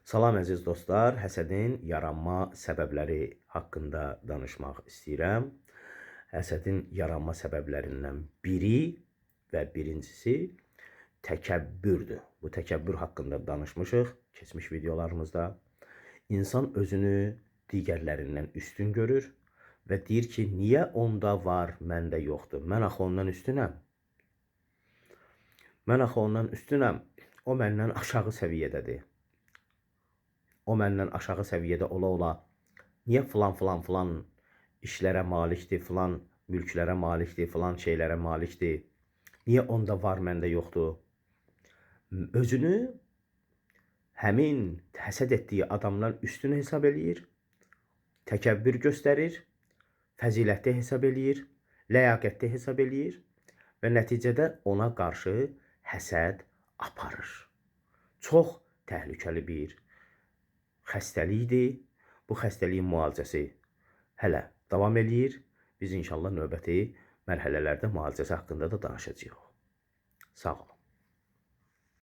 Salam əziz dostlar, həsədin yaranma səbəbləri haqqında danışmaq istəyirəm. Həsədin yaranma səbəblərindən biri və birincisi təkəbbürdür. Bu təkəbbür haqqında danışmışıq keçmiş videolarımızda. İnsan özünü digərlərindən üstün görür və deyir ki, niyə onda var, məndə yoxdur? Mən axı ondan üstünəm. Mən axı ondan üstünəm. O məndən aşağı səviyyədədir. O məndən aşağı səviyyədə ola-ola niyə filan işlərə malikdir, filan mülklərə malikdir, filan şeylərə malikdir? Niyə onda var, məndə yoxdur? Özünü həmin həsəd etdiyi adamdan üstün hesab eləyir, təkəbbür göstərir, fəzilətli hesab eləyir, ləyaqətli hesab eləyir və nəticədə ona qarşı həsəd aparır. Çox təhlükəli bir xəstəlikdir. Bu xəstəliyin müalicəsi hələ davam eləyir. Biz inşallah növbəti mərhələlərdə müalicəsi haqqında da danışacağıq. Sağ olun.